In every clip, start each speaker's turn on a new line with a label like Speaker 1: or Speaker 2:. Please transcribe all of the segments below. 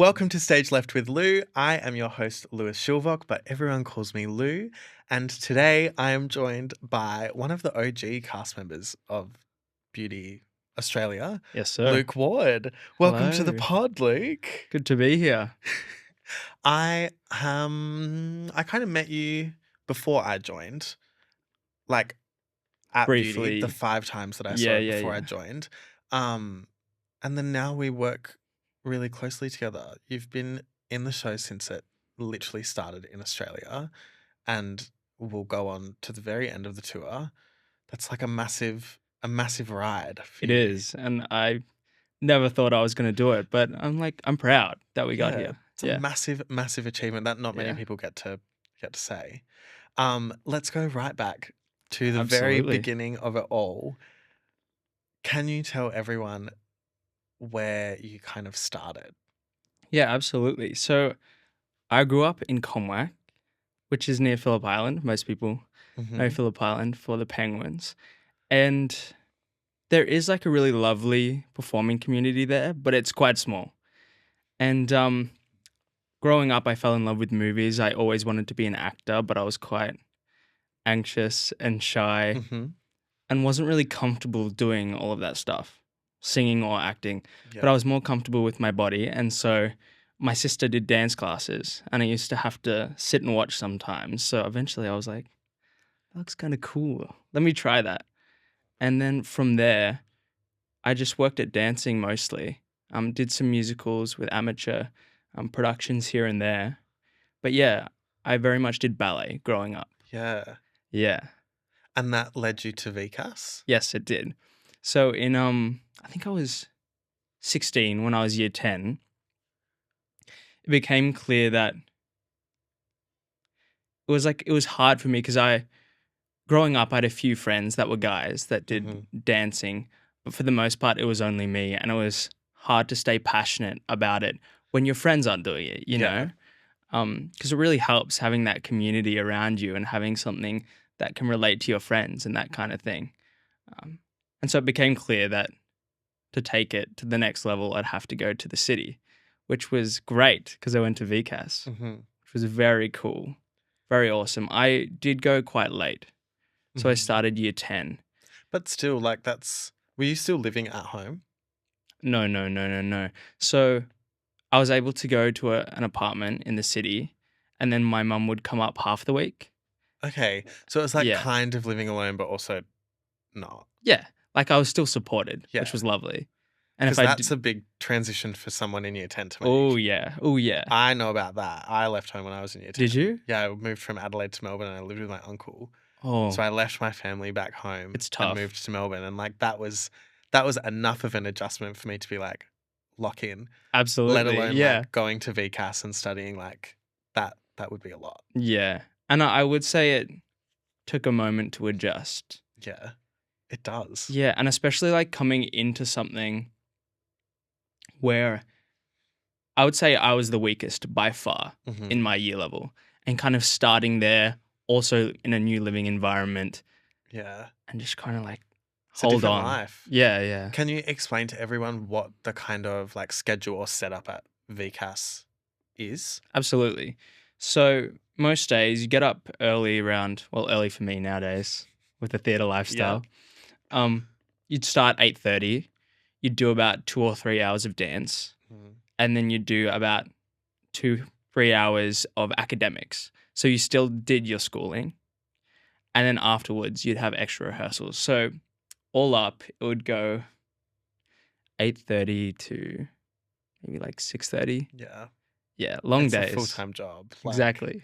Speaker 1: Welcome to Stage Left with Lou. I am your host, Lewis Shilvok, but everyone calls me Lou. And today I am joined by one of the OG cast members of Beauty Australia,
Speaker 2: Yes, sir.
Speaker 1: Luke Ward. Welcome to the
Speaker 2: Hello.
Speaker 1: pod, Luke.
Speaker 2: Good to be here.
Speaker 1: I kind of met you before I joined, like at Beauty,
Speaker 2: Briefly.
Speaker 1: the 5 times that I saw
Speaker 2: Yeah,
Speaker 1: it
Speaker 2: yeah,
Speaker 1: before I
Speaker 2: yeah.
Speaker 1: joined. And then now we work really closely together. You've been in the show since it literally started in Australia and will go on to the very end of the tour. That's like a massive ride for
Speaker 2: It
Speaker 1: you.
Speaker 2: is. And I never thought I was going to do it, but I'm proud that we got
Speaker 1: Yeah,
Speaker 2: here.
Speaker 1: it's a massive achievement that not many
Speaker 2: Yeah.
Speaker 1: people get to say. Let's go right back to the very
Speaker 2: Absolutely.
Speaker 1: beginning of it all. Can you tell everyone where you kind of started?
Speaker 2: Yeah, absolutely. So I grew up in Comwhack, which is near Phillip Island. Most people know Phillip Island for the penguins. And there is like a really lovely performing community there, but it's quite small. And growing up, I fell in love with movies. I always wanted to be an actor, but I was quite anxious and shy and wasn't really comfortable doing all of that stuff, singing or acting.
Speaker 1: Yeah.
Speaker 2: But I was more comfortable with my body. And so my sister did dance classes and I used to have to sit and watch sometimes. So eventually I was like, that looks kind of cool. Let me try that. And then from there, I just worked at dancing mostly. Did some musicals with amateur productions here and there. But yeah, I very much did ballet growing up.
Speaker 1: Yeah.
Speaker 2: Yeah.
Speaker 1: And that led you to VCAS?
Speaker 2: Yes, it did. So in I think I was 16 when I was year 10, it became clear that it was hard for me because growing up I had a few friends that were guys that did dancing, but for the most part it was only me, and it was hard to stay passionate about it when your friends aren't doing it, you know? Because it really helps having that community around you and having something that can relate to your friends and that kind of thing. And so it became clear that to take it to the next level, I'd have to go to the city, which was great because I went to VCAS, which was very cool, very awesome. I did go quite late, so I started year 10.
Speaker 1: But still, like were you still living at home?
Speaker 2: No. So I was able to go to an apartment in the city, and then my mum would come up half the week.
Speaker 1: Okay, so it was like
Speaker 2: Yeah.
Speaker 1: kind of living alone, but also not.
Speaker 2: Yeah, like I was still supported,
Speaker 1: Yeah.
Speaker 2: which was lovely. And
Speaker 1: Because
Speaker 2: if I
Speaker 1: that's a big transition for someone in year 10 to make.
Speaker 2: oh yeah.
Speaker 1: I know about that. I left home when I was in year 10.
Speaker 2: Did you?
Speaker 1: Yeah, I moved from Adelaide to Melbourne and I lived with my uncle.
Speaker 2: Oh,
Speaker 1: So I left my family back home
Speaker 2: It's tough.
Speaker 1: and moved to Melbourne. And like that was enough of an adjustment for me to be like, lock in.
Speaker 2: absolutely.
Speaker 1: Let alone
Speaker 2: yeah.
Speaker 1: like going to VCAS and studying like that would be a lot.
Speaker 2: Yeah. And I would say it took a moment to adjust.
Speaker 1: Yeah, it does.
Speaker 2: Yeah. And especially like coming into something where I would say I was the weakest by far in my year level, and kind of starting there also in a new living environment.
Speaker 1: Yeah.
Speaker 2: And just kind of like
Speaker 1: It's a
Speaker 2: hold
Speaker 1: different
Speaker 2: on.
Speaker 1: life.
Speaker 2: Yeah.
Speaker 1: Can you explain to everyone what the kind of like schedule or setup at VCAS is?
Speaker 2: Absolutely. So most days you get up early early for me nowadays with the theatre lifestyle. You'd start 8:30. You'd do about 2 or 3 hours of dance, and then you'd do about 2-3 hours of academics. So you still did your schooling, and then afterwards you'd have extra rehearsals. So all up, it would go 8:30 to maybe like 6:30.
Speaker 1: Yeah.
Speaker 2: Yeah, long
Speaker 1: It's
Speaker 2: days.
Speaker 1: a full-time job. Like,
Speaker 2: Exactly.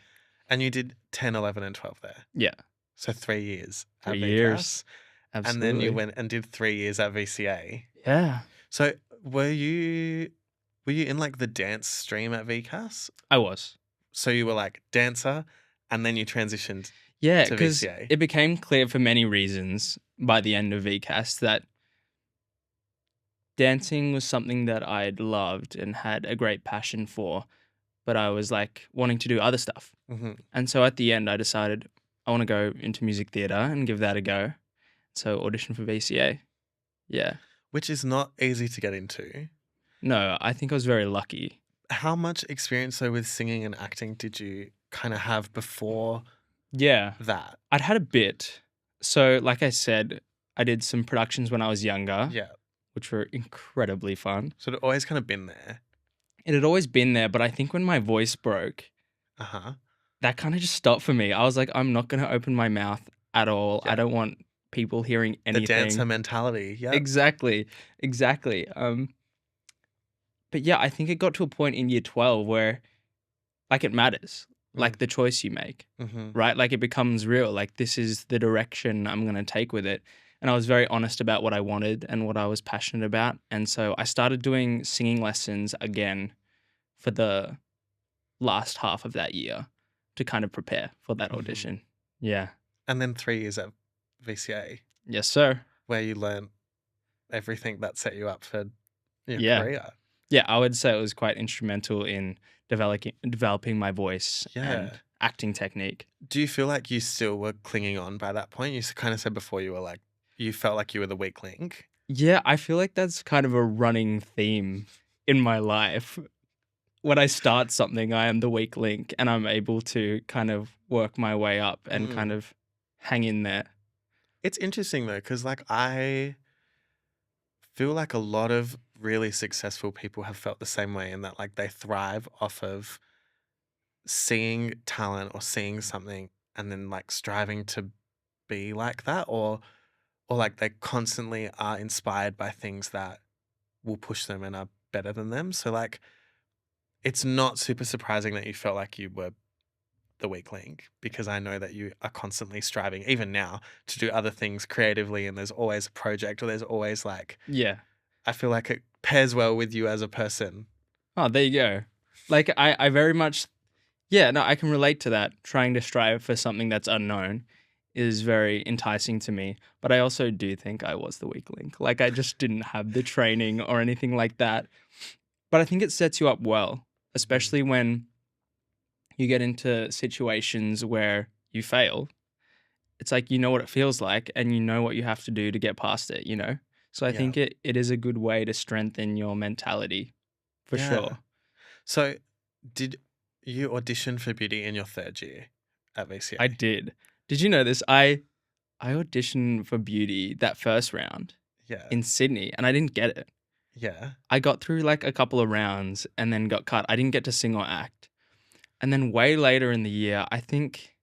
Speaker 1: And you did 10, 11 and 12 there.
Speaker 2: Yeah.
Speaker 1: So 3 years at
Speaker 2: 3
Speaker 1: VCAS.
Speaker 2: years. Absolutely.
Speaker 1: And then you went and did 3 years at VCA.
Speaker 2: Yeah.
Speaker 1: So were you in like the dance stream at VCAS?
Speaker 2: I was.
Speaker 1: So you were like dancer and then you transitioned
Speaker 2: Yeah,
Speaker 1: to
Speaker 2: because
Speaker 1: VCA?
Speaker 2: it became clear for many reasons by the end of VCAS that dancing was something that I'd loved and had a great passion for, but I was like wanting to do other stuff. And so at the end, I decided I want to go into music theatre and give that a go. So audition for VCA. Yeah.
Speaker 1: Which is not easy to get into.
Speaker 2: No, I think I was very lucky.
Speaker 1: how much experience though with singing and acting did you kind of have before
Speaker 2: Yeah,
Speaker 1: that?
Speaker 2: I'd had a bit. So, like I said, I did some productions when I was younger,
Speaker 1: Yeah.
Speaker 2: which were incredibly fun.
Speaker 1: So it always kind of been there.
Speaker 2: It had always been there, but I think when my voice broke,
Speaker 1: Uh-huh.
Speaker 2: that kind of just stopped for me. I was like, I'm not going to open my mouth at all. I
Speaker 1: Yeah.
Speaker 2: don't want people hearing
Speaker 1: The
Speaker 2: anything.
Speaker 1: dancer mentality. Yeah.
Speaker 2: Exactly. Exactly. But yeah, I think it got to a point in year 12 where like it matters, like the choice you make,
Speaker 1: Mm-hmm.
Speaker 2: right? Like it becomes real. Like this is the direction I'm going to take with it. And I was very honest about what I wanted and what I was passionate about. And so I started doing singing lessons again for the last half of that year to kind of prepare for that audition. Yeah.
Speaker 1: And then 3 years at VCA
Speaker 2: Yes, sir.
Speaker 1: where you learned everything that set you up for your career.
Speaker 2: Yeah, I would say it was quite instrumental in developing my voice and acting technique.
Speaker 1: Do you feel like you still were clinging on by that point? You kind of said before you were like, you felt like you were the weak link.
Speaker 2: Yeah, I feel like that's kind of a running theme in my life. When I start something, I am the weak link and I'm able to kind of work my way up and kind of hang in there.
Speaker 1: It's interesting though, because like I feel like a lot of really successful people have felt the same way in that like they thrive off of seeing talent or seeing something and then like striving to be like that or like they constantly are inspired by things that will push them and are better than them. So like it's not super surprising that you felt like you were the weak link because I know that you are constantly striving, even now, to do other things creatively and there's always a project or there's always like, I feel like it pairs well with you as a person.
Speaker 2: Oh, there you go. Like I very much, I can relate to that. Trying to strive for something that's unknown is very enticing to me. But I also do think I was the weak link. Like I just didn't have the training or anything like that. But I think it sets you up well, especially when you get into situations where you fail. It's like you know what it feels like and you know what you have to do to get past it, you know? So I think it is a good way to strengthen your mentality for sure.
Speaker 1: So did you audition for Beauty in your 3rd year at VCA?
Speaker 2: I did. Did you know this? I auditioned for Beauty that first round in Sydney and I didn't get it.
Speaker 1: Yeah.
Speaker 2: I got through like a couple of rounds and then got cut. I didn't get to sing or act. And then way later in the year, I think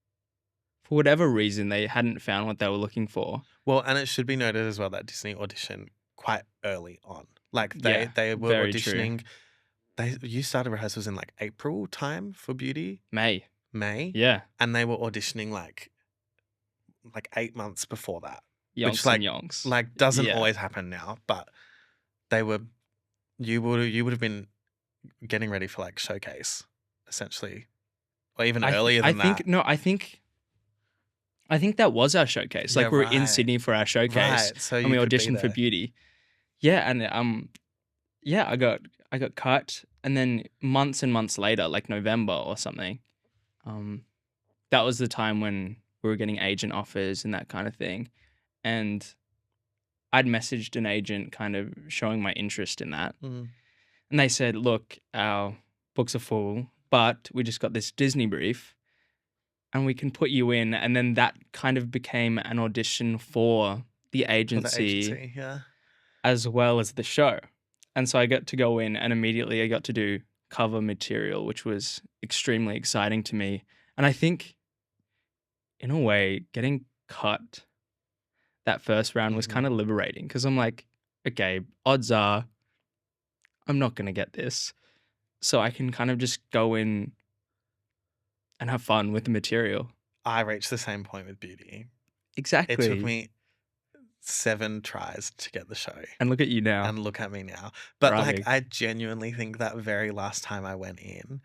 Speaker 2: for whatever reason, they hadn't found what they were looking for.
Speaker 1: Well, and it should be noted as well that Disney auditioned quite early on. Like they were auditioning. You started rehearsals in like April time for Beauty.
Speaker 2: May.
Speaker 1: Yeah. And they were auditioning like 8 months before that.
Speaker 2: Yonks and yonks.
Speaker 1: Like doesn't always happen now, but they were you would have been getting ready for like showcase essentially. Or even earlier than that.
Speaker 2: I think that was our showcase. Like we were in Sydney for our showcase,
Speaker 1: so
Speaker 2: and we auditioned for Beauty. Yeah, and I got cut, and then months and months later, like November or something, that was the time when we were getting agent offers and that kind of thing, and I'd messaged an agent, kind of showing my interest in that, and they said, "Look, our books are full, but we just got this Disney brief." And we can put you in. And then that kind of became an audition for the agency, as well as the show. And so I got to go in and immediately I got to do cover material, which was extremely exciting to me. And I think, in a way, getting cut that first round was kind of liberating because I'm like, okay, odds are I'm not going to get this. So I can kind of just go in and have fun with the material.
Speaker 1: I reached the same point with Beauty.
Speaker 2: Exactly.
Speaker 1: It took me 7 tries to get the show.
Speaker 2: And look at you now.
Speaker 1: And look at me now. But like, I genuinely think that very last time I went in,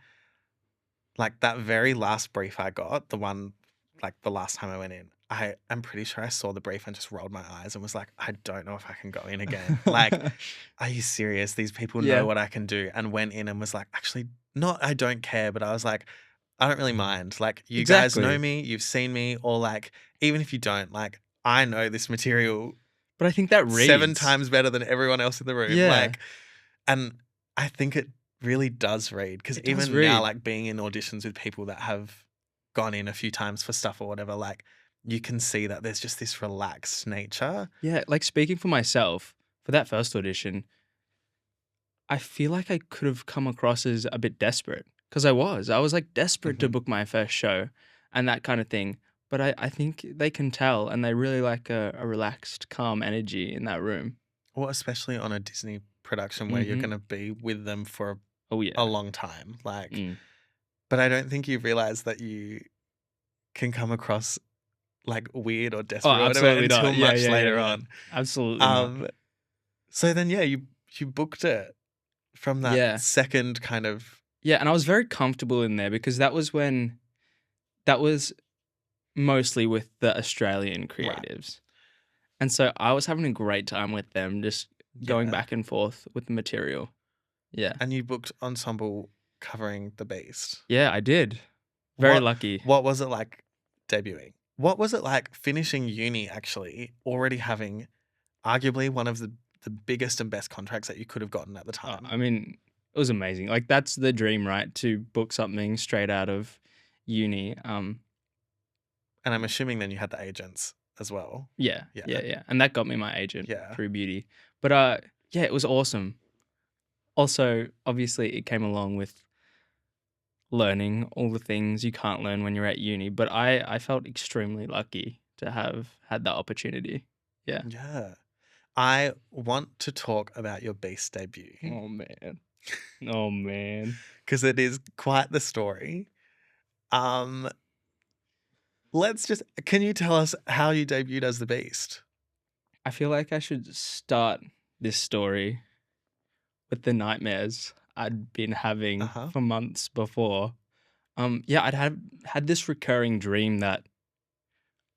Speaker 1: like that very last brief I got, the one, like the last time I went in, I'm pretty sure I saw the brief and just rolled my eyes and was like, I don't know if I can go in again. Like, are you serious? These people know what I can do. And went in and was like, actually, not, I don't care. But I was like, I don't really mind. Like, you guys know me, you've seen me, or like, even if you don't, like, I know this material.
Speaker 2: But I think that reads
Speaker 1: 7 times better than everyone else in the room.
Speaker 2: Yeah.
Speaker 1: Like, and I think it really does read. Because
Speaker 2: It does
Speaker 1: even now,
Speaker 2: read.
Speaker 1: like being in auditions with people that have gone in a few times for stuff or whatever, like you can see that there's just this relaxed nature.
Speaker 2: Yeah, like speaking for myself, for that first audition, I feel like I could have come across as a bit desperate because I was. I was like desperate to
Speaker 1: Mhm.
Speaker 2: book my first show and that kind of thing. But I think they can tell and they really like a relaxed, calm energy in that room.
Speaker 1: Or especially on a Disney production where you're
Speaker 2: Mm-hmm.
Speaker 1: going to be with them for
Speaker 2: Oh,
Speaker 1: a
Speaker 2: yeah.
Speaker 1: long time. Like,
Speaker 2: Mm.
Speaker 1: but I don't think you realize that you can come across like weird or
Speaker 2: Oh,
Speaker 1: desperate or whatever
Speaker 2: absolutely
Speaker 1: until
Speaker 2: not. Yeah,
Speaker 1: much
Speaker 2: yeah, yeah,
Speaker 1: later
Speaker 2: yeah.
Speaker 1: on.
Speaker 2: Absolutely not.
Speaker 1: Um, so then, yeah, you booked it from that
Speaker 2: Yeah.
Speaker 1: second kind of.
Speaker 2: Yeah, and I was very comfortable in there because that was mostly with the Australian
Speaker 1: Right.
Speaker 2: creatives. And so I was having a great time with them, just going
Speaker 1: Yeah.
Speaker 2: back and forth with the material. Yeah.
Speaker 1: And you booked ensemble covering The Beast.
Speaker 2: Yeah, I did. Very
Speaker 1: What
Speaker 2: lucky.
Speaker 1: what was it like debuting? What was it like finishing uni actually, already having arguably one of the biggest and best contracts that you could have gotten at the time?
Speaker 2: I mean, it was amazing. Like that's the dream, right? To book something straight out of uni.
Speaker 1: And I'm assuming then you had the agents as well.
Speaker 2: Yeah,
Speaker 1: Yeah.
Speaker 2: yeah, yeah. And that got me my agent
Speaker 1: Yeah.
Speaker 2: through Beauty. But yeah, it was awesome. Also, obviously it came along with learning all the things you can't learn when you're at uni, but I felt extremely lucky to have had that opportunity. Yeah.
Speaker 1: Yeah. I want to talk about your Beast debut
Speaker 2: Oh man. Oh man.
Speaker 1: because it is quite the story. Um, can you tell us how you debuted as the Beast?
Speaker 2: I feel like I should start this story with the nightmares I'd been having
Speaker 1: Uh-huh.
Speaker 2: for months before. Yeah, I'd had this recurring dream that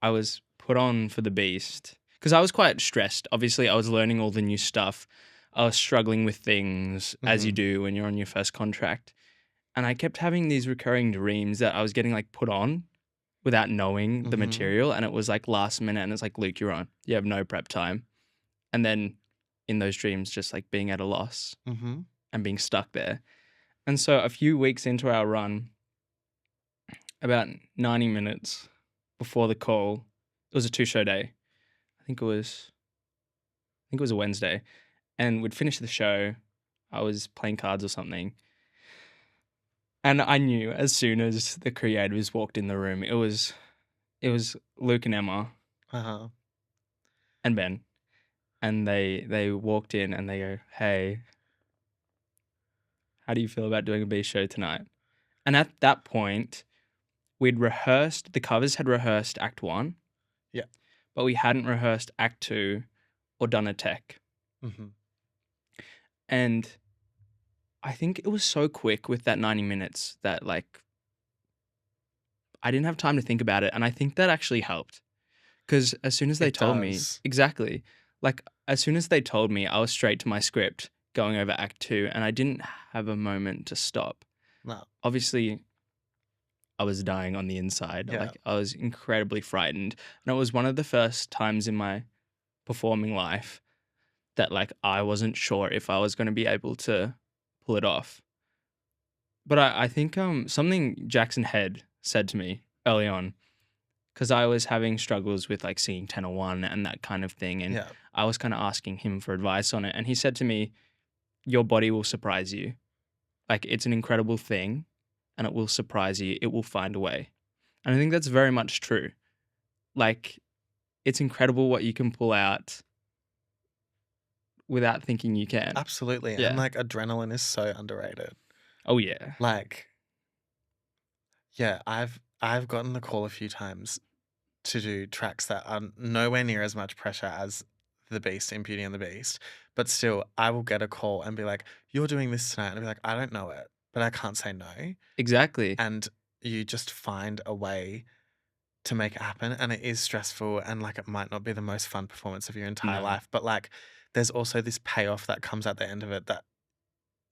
Speaker 2: I was put on for the Beast because I was quite stressed. Obviously, I was learning all the new stuff. I was struggling with things as you
Speaker 1: Mhm.
Speaker 2: do when you're on your first contract. And I kept having these recurring dreams that I was getting like put on without knowing the
Speaker 1: Mhm.
Speaker 2: material. And it was like last minute and it's like, Luke, you're on. You have no prep time. And then in those dreams, just like being at a loss
Speaker 1: Mhm.
Speaker 2: and being stuck there. And so a few weeks into our run, about 90 minutes before the call, it was a 2-show day. I think it was a Wednesday. And we'd finished the show. I was playing cards or something. And I knew as soon as the creators walked in the room, it was Luke and Emma
Speaker 1: Uh-huh.
Speaker 2: and Ben. And they walked in and they go, "Hey, how do you feel about doing a B show tonight?" And at that point, the covers had rehearsed Act 1.
Speaker 1: Yeah.
Speaker 2: But we hadn't rehearsed Act 2 or done a tech.
Speaker 1: Mhm.
Speaker 2: And I think it was so quick with that 90 minutes that like I didn't have time to think about it. And I think that actually helped. Because as soon as they
Speaker 1: It
Speaker 2: told me,
Speaker 1: does.
Speaker 2: exactly, like as soon as they told me, I was straight to my script going over Act 2 and I didn't have a moment to stop.
Speaker 1: No.
Speaker 2: Obviously, I was dying on the inside.
Speaker 1: Yeah.
Speaker 2: Like I was incredibly frightened. And it was one of the first times in my performing life that like I wasn't sure if I was going to be able to pull it off. But I think something Jackson Head said to me early on, because I was having struggles with like singing 1001 and that kind of thing. And
Speaker 1: Yeah.
Speaker 2: I was kind of asking him for advice on it. And he said to me, your body will surprise you. Like it's an incredible thing and it will surprise you. It will find a way. And I think that's very much true. Like it's incredible what you can pull out without thinking you can.
Speaker 1: Absolutely.
Speaker 2: Yeah.
Speaker 1: And like adrenaline is so underrated.
Speaker 2: Oh yeah.
Speaker 1: Like, yeah, I've gotten the call a few times to do tracks that are nowhere near as much pressure as The Beast in Beauty and the Beast. But still, I will get a call and be like, "You're doing this tonight." And I'll be like, "I don't know it, but I can't say no."
Speaker 2: Exactly.
Speaker 1: And you just find a way to make it happen. And it is stressful and like it might not be the most fun performance of your entire
Speaker 2: No.
Speaker 1: life. But like there's also this payoff that comes at the end of it that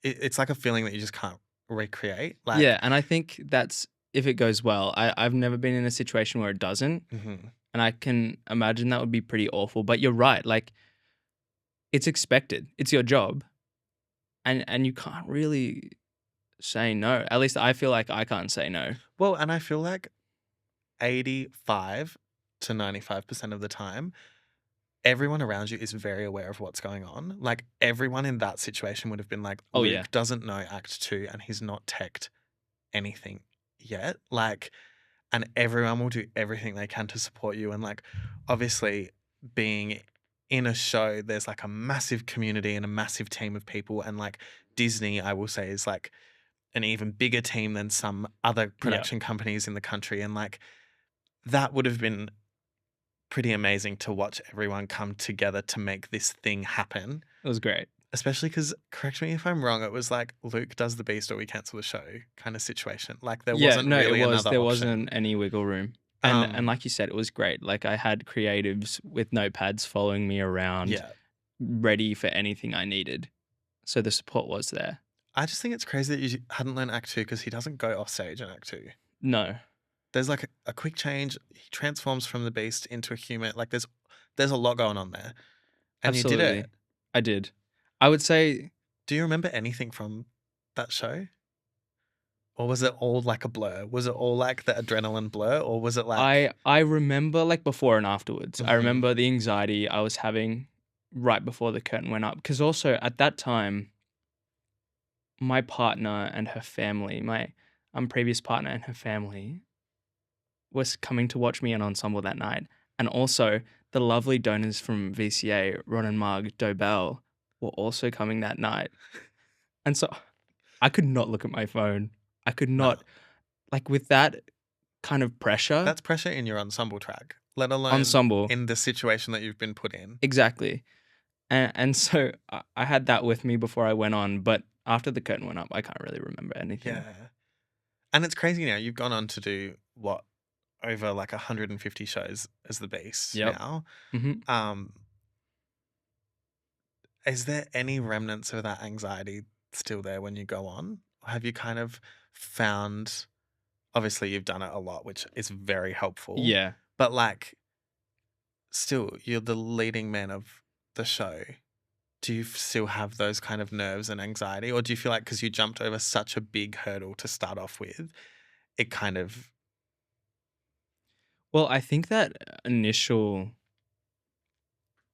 Speaker 1: it's like a feeling that you just can't recreate. Like,
Speaker 2: Yeah, and I think that's if it goes well. I've never been in a situation where it doesn't,
Speaker 1: mhm.
Speaker 2: and I can imagine that would be pretty awful. But you're right, like it's expected. It's your job. And you can't really say no. At least I feel like I can't say no.
Speaker 1: Well, and I feel like 85 to 95% of the time, everyone around you is very aware of what's going on. Like everyone in that situation would have been like,
Speaker 2: Oh,
Speaker 1: Luke
Speaker 2: yeah.
Speaker 1: doesn't know Act 2 and he's not teched anything yet. Like, and everyone will do everything they can to support you. And like, obviously, being in a show, there's like a massive community and a massive team of people. And like Disney, I will say, is like an even bigger team than some other
Speaker 2: Yeah.
Speaker 1: production companies in the country. And like, that would have been pretty amazing to watch everyone come together to make this thing happen.
Speaker 2: It was great.
Speaker 1: Especially because, correct me if I'm wrong, it was like Luke does the beast or we cancel the show kind of situation. Like there wasn't really
Speaker 2: it was.
Speaker 1: another
Speaker 2: There
Speaker 1: option.
Speaker 2: wasn't any wiggle room. And like you said, it was great. Like I had creatives with notepads following me around,
Speaker 1: Yeah.
Speaker 2: ready for anything I needed. So the support was there.
Speaker 1: I just think it's crazy that you hadn't learned Act 2 because he doesn't go off stage in Act 2.
Speaker 2: No.
Speaker 1: There's like a quick change. He transforms from the beast into a human. Like there's a lot going on there. And
Speaker 2: Absolutely.
Speaker 1: you did it.
Speaker 2: I did. I would say,
Speaker 1: do you remember anything from that show? Or was it all like a blur? Was it all like the adrenaline blur? Or was it like...
Speaker 2: I remember like before and afterwards. I
Speaker 1: Mhm.
Speaker 2: remember the anxiety I was having right before the curtain went up. Because also at that time, my partner and her family, my previous partner and her family was coming to watch me in Ensemble that night. And also the lovely donors from VCA, Ron and Marg Dobell, were also coming that night. And so I could not look at my phone. I could not, like with that kind of pressure.
Speaker 1: That's pressure in your ensemble track, let alone
Speaker 2: Ensemble.
Speaker 1: in the situation that you've been put in.
Speaker 2: Exactly. And so I had that with me before I went on, but after the curtain went up, I can't really remember anything.
Speaker 1: Yeah. And it's crazy now. You've gone on to do what? Over like 150 shows as the Beast now.
Speaker 2: Mm-hmm.
Speaker 1: Is there any remnants of that anxiety still there when you go on? Or have you kind of found, obviously you've done it a lot, which is very helpful.
Speaker 2: Yeah.
Speaker 1: But like, still, you're the leading man of the show. Do you still have those kind of nerves and anxiety? Or do you feel like because you jumped over such a big hurdle to start off with, it kind of...
Speaker 2: Well, I think that initial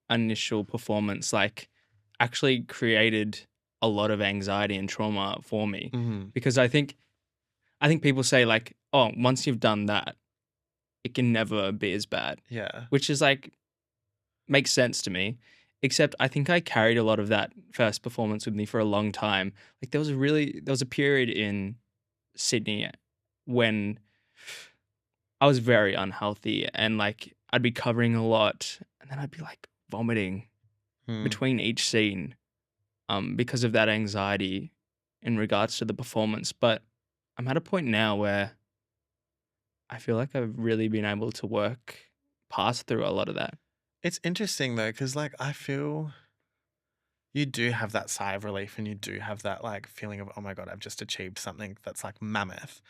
Speaker 2: performance like actually created a lot of anxiety and trauma for me.
Speaker 1: Mm-hmm.
Speaker 2: Because I think people say like, oh, once you've done that, it can never be as bad.
Speaker 1: Yeah.
Speaker 2: Which is like, makes sense to me. Except I think I carried a lot of that first performance with me for a long time. Like there was a period in Sydney when I was very unhealthy and like I'd be covering a lot and then I'd be like vomiting between each scene because of that anxiety in regards to the performance. But I'm at a point now where I feel like I've really been able to work past through a lot of that.
Speaker 1: It's interesting though, because like I feel you do have that sigh of relief and you do have that like feeling of, oh my God, I've just achieved something that's like mammoth.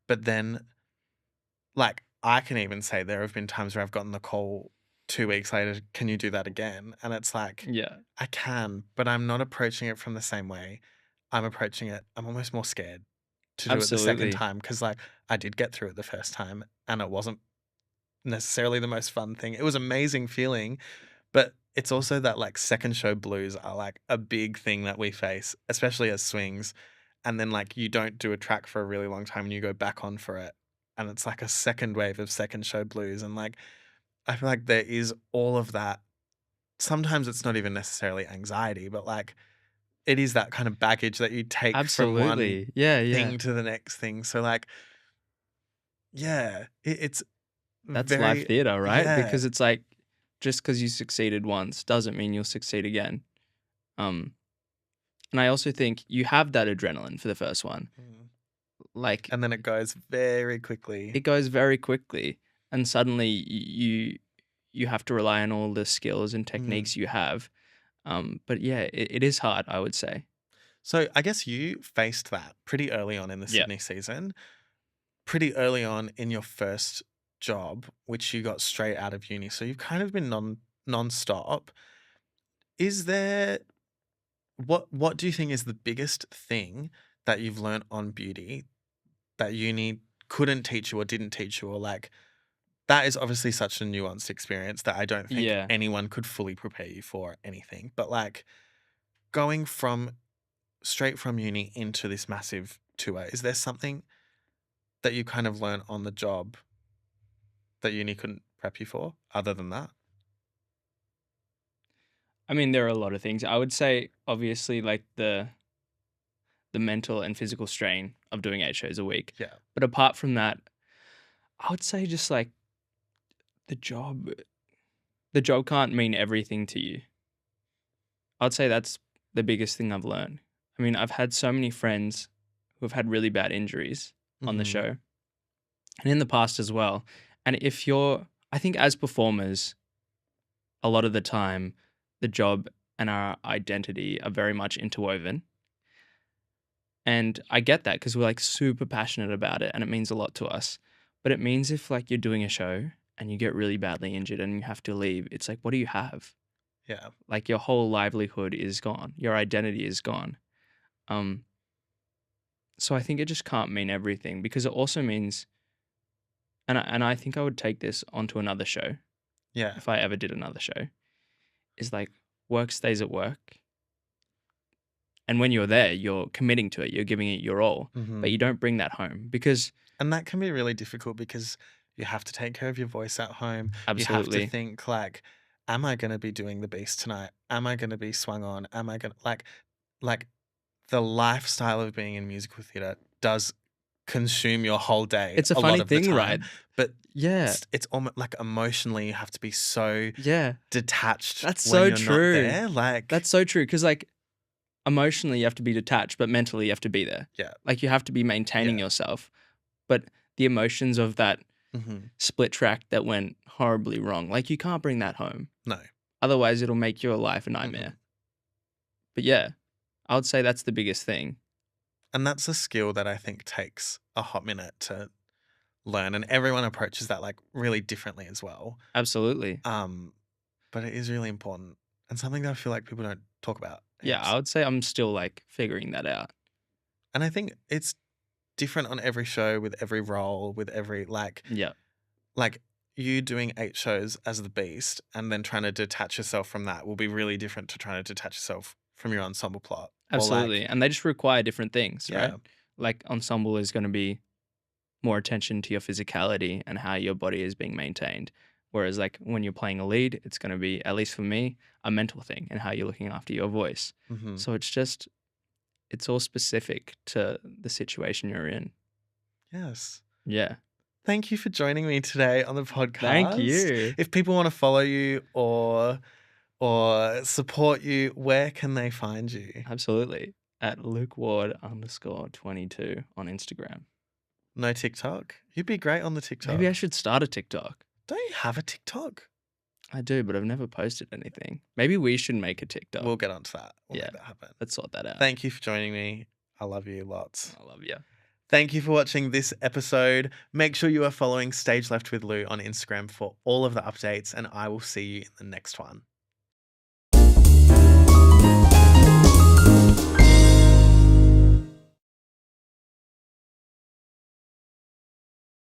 Speaker 1: But then like I can even say there have been times where I've gotten the call 2 weeks later, can you do that again? And it's like,
Speaker 2: Yeah.
Speaker 1: I can, but I'm not approaching it from the same way. I'm almost more scared to do it the
Speaker 2: Absolutely.
Speaker 1: second time because like I did get through it the first time and it wasn't necessarily the most fun thing. It was amazing feeling, but it's also that like second show blues are like a big thing that we face, especially as swings. And then like you don't do a track for a really long time and you go back on for it. And it's like a second wave of second show blues. And like, I feel like there is all of that. Sometimes it's not even necessarily anxiety, but like it is that kind of baggage that you take from one thing to the next thing. So like, yeah, it's
Speaker 2: that's
Speaker 1: very,
Speaker 2: live theater, right?
Speaker 1: yeah.
Speaker 2: Because it's like just because you succeeded once doesn't mean you'll succeed again. And I also think you have that adrenaline for the first one. Like,
Speaker 1: and then it goes very quickly.
Speaker 2: It goes very quickly, and suddenly you have to rely on all the skills and techniques you have. But yeah, it is hard, I would say.
Speaker 1: So I guess you faced that pretty early on in the Sydney season, pretty early on in your first job, which you got straight out of uni. So you've kind of been non-stop. Is there, what do you think is the biggest thing that you've learnt on beauty that uni couldn't teach you or didn't teach you, or like that is obviously such a nuanced experience that I don't think
Speaker 2: Yeah.
Speaker 1: anyone could fully prepare you for anything. But like going straight from uni into this massive tour, is there something that you kind of learn on the job that uni couldn't prep you for other than that?
Speaker 2: I mean, there are a lot of things. I would say, obviously, like the mental and physical strain of doing 8 shows a week.
Speaker 1: Yeah.
Speaker 2: But apart from that, I would say just like the job. The job can't mean everything to you. I'd say that's the biggest thing I've learned. I mean, I've had so many friends who have had really bad injuries on the
Speaker 1: Mhm.
Speaker 2: show and in the past as well. And I think as performers, a lot of the time, the job and our identity are very much interwoven. And I get that because we're like super passionate about it and it means a lot to us. But it means if like you're doing a show and you get really badly injured and you have to leave, it's like, what do you have?
Speaker 1: Yeah.
Speaker 2: Like your whole livelihood is gone. Your identity is gone. So I think it just can't mean everything because it also means, and I think I would take this onto another show
Speaker 1: Yeah.
Speaker 2: if I ever did another show, is like work stays at work. And when you're there, you're committing to it, you're giving it your all,
Speaker 1: Mhm.
Speaker 2: but you don't bring that home because
Speaker 1: And that can be really difficult because you have to take care of your voice at home. You have to
Speaker 2: absolutely,
Speaker 1: think like, am I going to be doing the beast tonight? Am I going to be swung on? Am I going to like the lifestyle of being in musical theatre does consume your whole day
Speaker 2: it's a
Speaker 1: a lot
Speaker 2: funny
Speaker 1: of the
Speaker 2: thing, right?
Speaker 1: time. But
Speaker 2: Yeah,
Speaker 1: it's almost like emotionally you have to be so
Speaker 2: yeah,
Speaker 1: detached
Speaker 2: that's
Speaker 1: when
Speaker 2: so
Speaker 1: you're not
Speaker 2: true.
Speaker 1: there. Like
Speaker 2: That's so true because like emotionally you have to be detached, but mentally you have to be there.
Speaker 1: yeah.
Speaker 2: Like you have to be maintaining
Speaker 1: Yeah.
Speaker 2: yourself, but the emotions of that
Speaker 1: Hmm.
Speaker 2: split track that went horribly wrong, like you can't bring that home.
Speaker 1: No.
Speaker 2: Otherwise, it'll make your life a nightmare.
Speaker 1: Mhm.
Speaker 2: But yeah, I would say that's the biggest thing.
Speaker 1: And that's a skill that I think takes a hot minute to learn, and everyone approaches that like really differently as well.
Speaker 2: Absolutely.
Speaker 1: But it is really important and something that I feel like people don't talk about
Speaker 2: Yeah,
Speaker 1: heaps.
Speaker 2: I would say I'm still like figuring that out.
Speaker 1: And I think it's different on every show with every role, with every
Speaker 2: Yeah,
Speaker 1: like you doing 8 shows as the beast and then trying to detach yourself from that will be really different to trying to detach yourself from your ensemble plot. Or
Speaker 2: absolutely. And they just require different things,
Speaker 1: yeah.
Speaker 2: right? Like ensemble is going to be more attention to your physicality and how your body is being maintained. Whereas like when you're playing a lead, it's going to be, at least for me, a mental thing and how you're looking after your voice.
Speaker 1: Mhm.
Speaker 2: So it's all specific to the situation you're in.
Speaker 1: Yes.
Speaker 2: Yeah.
Speaker 1: Thank you for joining me today on the podcast.
Speaker 2: Thank you.
Speaker 1: If people want to follow you or support you, where can they find you?
Speaker 2: Absolutely. At LukeWard_22 on Instagram.
Speaker 1: No TikTok? You'd be great on the TikTok.
Speaker 2: Maybe I should start a TikTok.
Speaker 1: Don't you have a TikTok?
Speaker 2: I do, but I've never posted anything. Maybe we should make a TikTok.
Speaker 1: We'll get onto that. We'll
Speaker 2: Yeah.
Speaker 1: make that happen.
Speaker 2: Let's sort that out.
Speaker 1: Thank you for joining me. I love you lots.
Speaker 2: I love you.
Speaker 1: Thank you for watching this episode. Make sure you are following Stage Left with Lou on Instagram for all of the updates, and I will see you in the next one.